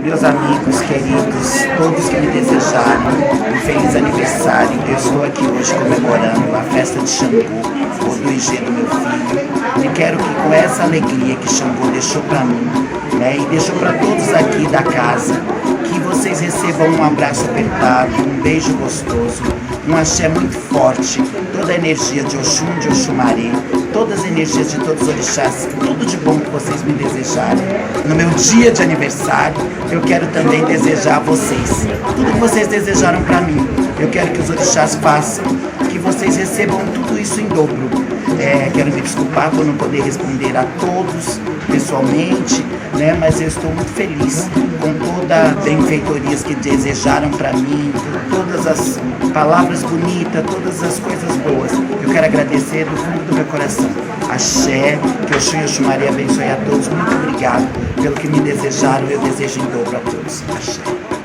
Meus amigos queridos, todos que me desejaram um feliz aniversário. Eu estou aqui hoje comemorando a festa de Xangô, o do IG do meu filho. E quero que com essa alegria que Xangô deixou para mim, e deixou para todos aqui da casa, que vocês recebam um abraço apertado, um beijo gostoso, um axé muito forte, toda a energia de Oxum, de Oxumaré, todas as energias de todos os orixás, tudo de bom que vocês me desejarem. No meu dia de aniversário, eu quero também desejar a vocês tudo que vocês desejaram para mim. Eu quero que os orixás façam, que vocês recebam tudo isso em dobro. Quero me desculpar por não poder responder a todos pessoalmente, mas eu estou muito feliz com todas as benfeitorias que desejaram para mim, todas as palavras bonitas, todas as coisas boas. Eu quero agradecer do fundo do meu coração. Axé, que Oxum e Oxumaré abençoe a todos. Muito obrigado pelo que me desejaram, eu desejo em dobro a todos. Axé.